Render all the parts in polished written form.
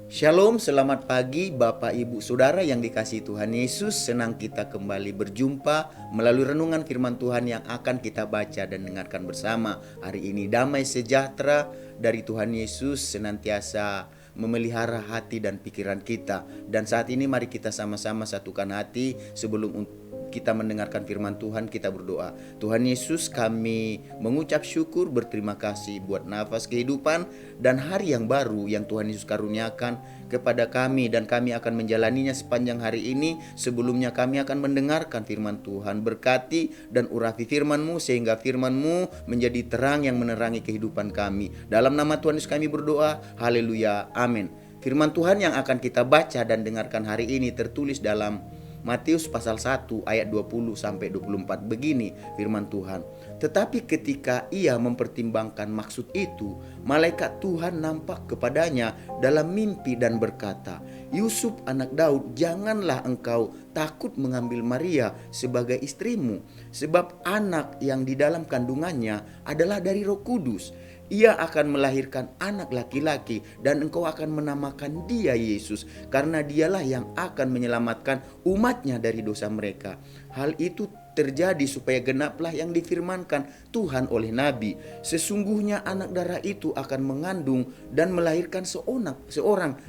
Shalom, selamat pagi Bapak Ibu Saudara yang dikasihi Tuhan Yesus. Senang kita kembali berjumpa melalui renungan firman Tuhan yang akan kita baca dan dengarkan bersama. Hari ini damai sejahtera dari Tuhan Yesus senantiasa memelihara hati dan pikiran kita. Dan saat ini mari kita sama-sama satukan hati sebelum kita mendengarkan firman Tuhan, kita berdoa. Tuhan Yesus, kami mengucap syukur, berterima kasih buat nafas kehidupan dan hari yang baru yang Tuhan Yesus karuniakan kepada kami, dan kami akan menjalaninya sepanjang hari ini. Sebelumnya kami akan mendengarkan firman Tuhan. Berkati dan urapi firman-Mu sehingga firman-Mu menjadi terang yang menerangi kehidupan kami. Dalam nama Tuhan Yesus kami berdoa. Haleluya, amin. Firman Tuhan yang akan kita baca dan dengarkan hari ini tertulis dalam Matius pasal 1 ayat 20 sampai 24. Begini firman Tuhan. Tetapi ketika ia mempertimbangkan maksud itu, malaikat Tuhan nampak kepadanya dalam mimpi dan berkata, Yusuf anak Daud, janganlah engkau takut mengambil Maria sebagai istrimu, sebab anak yang di dalam kandungannya adalah dari Roh Kudus. Ia akan melahirkan anak laki-laki dan engkau akan menamakan dia Yesus, karena dialah yang akan menyelamatkan umatnya dari dosa mereka. Hal itu terjadi supaya genaplah yang difirmankan Tuhan oleh Nabi. Sesungguhnya anak darah itu akan mengandung dan melahirkan seorang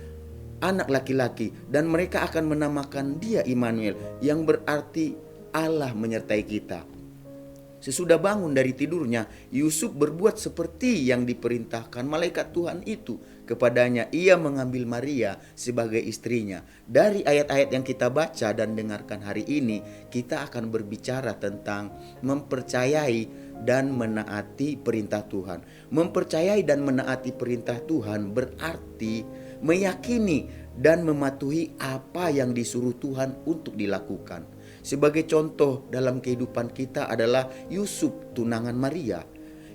anak laki-laki, dan mereka akan menamakan dia Immanuel, yang berarti Allah menyertai kita. Sesudah bangun dari tidurnya, Yusuf berbuat seperti yang diperintahkan malaikat Tuhan itu kepadanya. Ia mengambil Maria sebagai istrinya. Dari ayat-ayat yang kita baca dan dengarkan hari ini, kita akan berbicara tentang mempercayai dan menaati perintah Tuhan. Mempercayai dan menaati perintah Tuhan berarti meyakini dan mematuhi apa yang disuruh Tuhan untuk dilakukan. Sebagai contoh dalam kehidupan kita adalah Yusuf, tunangan Maria.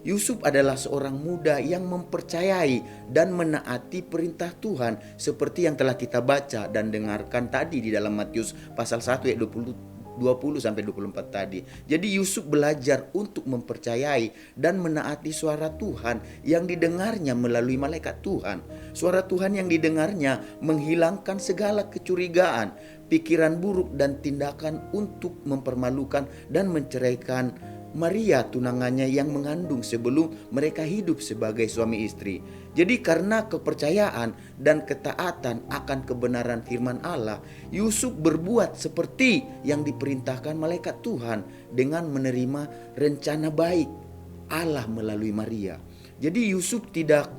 Yusuf adalah seorang muda yang mempercayai dan menaati perintah Tuhan seperti yang telah kita baca dan dengarkan tadi di dalam Matius pasal 1 ayat 20 sampai 24 tadi. Jadi Yusuf belajar untuk mempercayai dan menaati suara Tuhan yang didengarnya melalui malaikat Tuhan. Suara Tuhan yang didengarnya menghilangkan segala kecurigaan, pikiran buruk dan tindakan untuk mempermalukan dan menceraikan Maria tunangannya yang mengandung sebelum mereka hidup sebagai suami istri. Jadi karena kepercayaan dan ketaatan akan kebenaran firman Allah, Yusuf berbuat seperti yang diperintahkan malaikat Tuhan dengan menerima rencana baik Allah melalui Maria. Jadi Yusuf tidak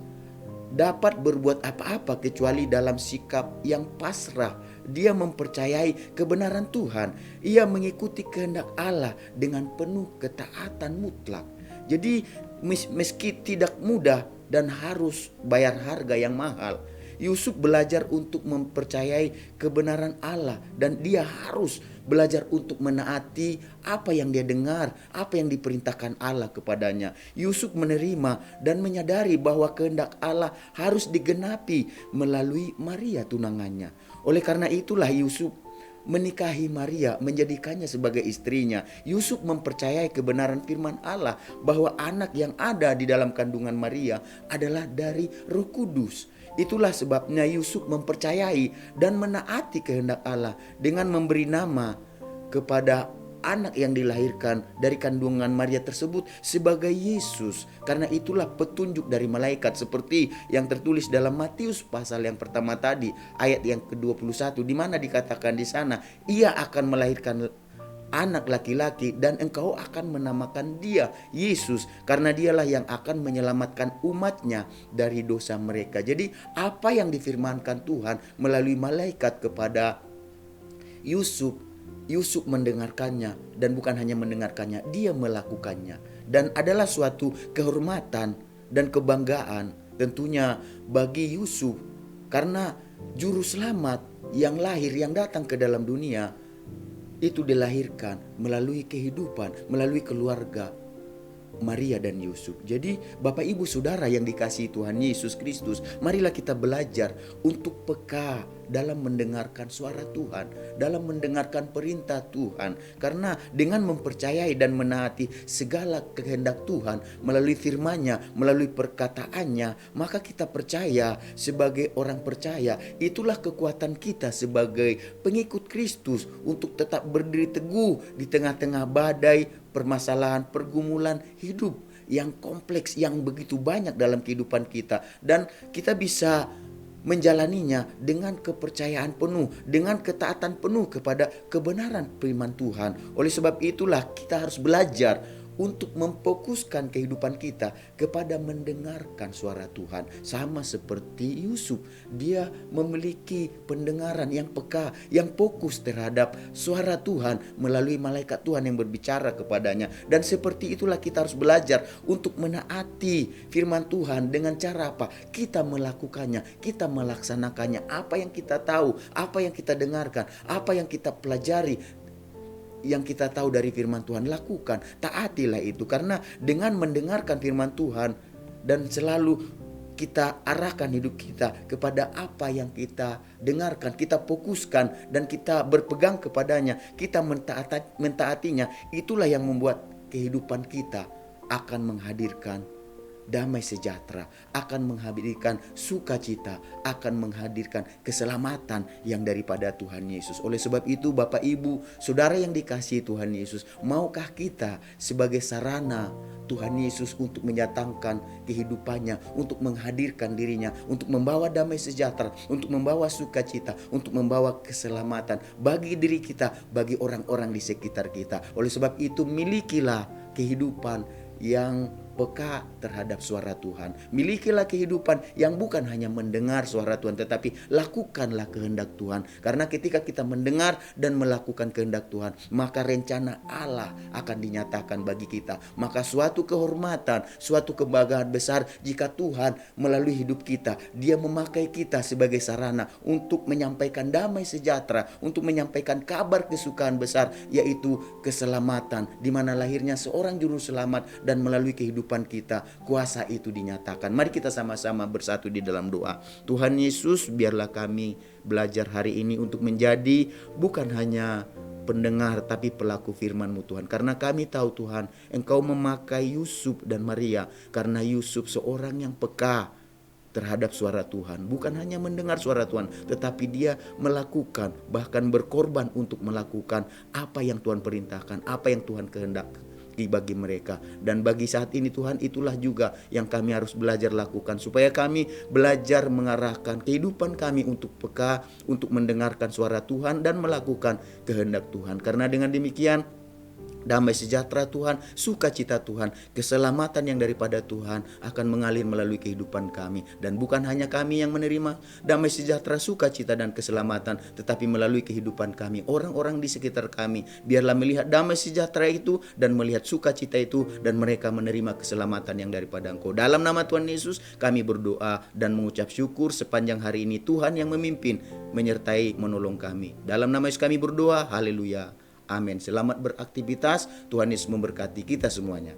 dapat berbuat apa-apa kecuali dalam sikap yang pasrah. Dia mempercayai kebenaran Tuhan. Ia mengikuti kehendak Allah dengan penuh ketaatan mutlak. Jadi meski tidak mudah dan harus bayar harga yang mahal, Yusuf belajar untuk mempercayai kebenaran Allah, dan dia harus belajar untuk menaati apa yang dia dengar, apa yang diperintahkan Allah kepadanya. Yusuf menerima dan menyadari bahwa kehendak Allah harus digenapi melalui Maria tunangannya. Oleh karena itulah Yusuf menikahi Maria, menjadikannya sebagai istrinya. Yusuf mempercayai kebenaran firman Allah bahwa anak yang ada di dalam kandungan Maria adalah dari Roh Kudus. Itulah sebabnya Yusuf mempercayai dan menaati kehendak Allah dengan memberi nama kepada anak yang dilahirkan dari kandungan Maria tersebut sebagai Yesus. Karena itulah petunjuk dari malaikat seperti yang tertulis dalam Matius pasal yang pertama tadi, ayat yang ke-21, di mana dikatakan di sana, ia akan melahirkan anak laki-laki dan engkau akan menamakan dia Yesus, karena dialah yang akan menyelamatkan umatnya dari dosa mereka. Jadi apa yang difirmankan Tuhan melalui malaikat kepada Yusuf, Yusuf mendengarkannya, dan bukan hanya mendengarkannya, dia melakukannya. Dan adalah suatu kehormatan dan kebanggaan tentunya bagi Yusuf, karena juru selamat yang lahir, yang datang ke dalam dunia itu dilahirkan melalui kehidupan, melalui keluarga Maria dan Yusuf. Jadi Bapak Ibu Saudara yang dikasihi Tuhan Yesus Kristus, marilah kita belajar untuk peka dalam mendengarkan suara Tuhan, dalam mendengarkan perintah Tuhan. Karena dengan mempercayai dan menaati segala kehendak Tuhan melalui firman-Nya, melalui perkataannya, maka kita percaya sebagai orang percaya. Itulah kekuatan kita sebagai pengikut Kristus untuk tetap berdiri teguh di tengah-tengah badai, permasalahan, pergumulan hidup yang kompleks, yang begitu banyak dalam kehidupan kita. Dan kita bisa menjalaninya dengan kepercayaan penuh, dengan ketaatan penuh kepada kebenaran firman Tuhan. Oleh sebab itulah kita harus belajar untuk memfokuskan kehidupan kita kepada mendengarkan suara Tuhan. Sama seperti Yusuf, dia memiliki pendengaran yang peka, yang fokus terhadap suara Tuhan melalui malaikat Tuhan yang berbicara kepadanya. Dan seperti itulah kita harus belajar untuk menaati firman Tuhan dengan cara apa? Kita melakukannya, kita melaksanakannya. Apa yang kita tahu, apa yang kita dengarkan, apa yang kita pelajari, yang kita tahu dari firman Tuhan, lakukan, taatilah itu. Karena dengan mendengarkan firman Tuhan dan selalu kita arahkan hidup kita kepada apa yang kita dengarkan, kita fokuskan dan kita berpegang kepadanya, kita mentaatinya, itulah yang membuat kehidupan kita akan menghadirkan damai sejahtera, akan menghadirkan sukacita, akan menghadirkan keselamatan yang daripada Tuhan Yesus. Oleh sebab itu Bapak Ibu Saudara yang dikasihi Tuhan Yesus, maukah kita sebagai sarana Tuhan Yesus untuk menyatakan kehidupannya, untuk menghadirkan dirinya, untuk membawa damai sejahtera, untuk membawa sukacita, untuk membawa keselamatan bagi diri kita, bagi orang-orang di sekitar kita. Oleh sebab itu milikilah kehidupan yang peka terhadap suara Tuhan. Milikilah kehidupan yang bukan hanya mendengar suara Tuhan, tetapi lakukanlah kehendak Tuhan. Karena ketika kita mendengar dan melakukan kehendak Tuhan, maka rencana Allah akan dinyatakan bagi kita. Maka suatu kehormatan, suatu kebanggaan besar jika Tuhan melalui hidup kita, Dia memakai kita sebagai sarana untuk menyampaikan damai sejahtera, untuk menyampaikan kabar kesukaan besar, yaitu keselamatan, di mana lahirnya seorang juru selamat, dan melalui kehidupan kita kuasa itu dinyatakan. Mari kita sama-sama bersatu di dalam doa. Tuhan Yesus, biarlah kami belajar hari ini untuk menjadi bukan hanya pendengar tapi pelaku firman-Mu Tuhan. Karena kami tahu Tuhan, Engkau memakai Yusuf dan Maria karena Yusuf seorang yang peka terhadap suara Tuhan. Bukan hanya mendengar suara Tuhan, tetapi dia melakukan, bahkan berkorban untuk melakukan apa yang Tuhan perintahkan, apa yang Tuhan kehendaki bagi mereka. Dan bagi saat ini Tuhan, itulah juga yang kami harus belajar lakukan, supaya kami belajar mengarahkan kehidupan kami untuk peka, untuk mendengarkan suara Tuhan dan melakukan kehendak Tuhan. Karena dengan demikian damai sejahtera Tuhan, sukacita Tuhan, keselamatan yang daripada Tuhan akan mengalir melalui kehidupan kami. Dan bukan hanya kami yang menerima damai sejahtera, sukacita dan keselamatan, tetapi melalui kehidupan kami, orang-orang di sekitar kami, biarlah melihat damai sejahtera itu dan melihat sukacita itu, dan mereka menerima keselamatan yang daripada Engkau. Dalam nama Tuhan Yesus kami berdoa dan mengucap syukur sepanjang hari ini. Tuhan yang memimpin, menyertai, menolong kami. Dalam nama Yesus kami berdoa, haleluya. Amin. Selamat beraktivitas. Tuhan Yesus memberkati kita semuanya.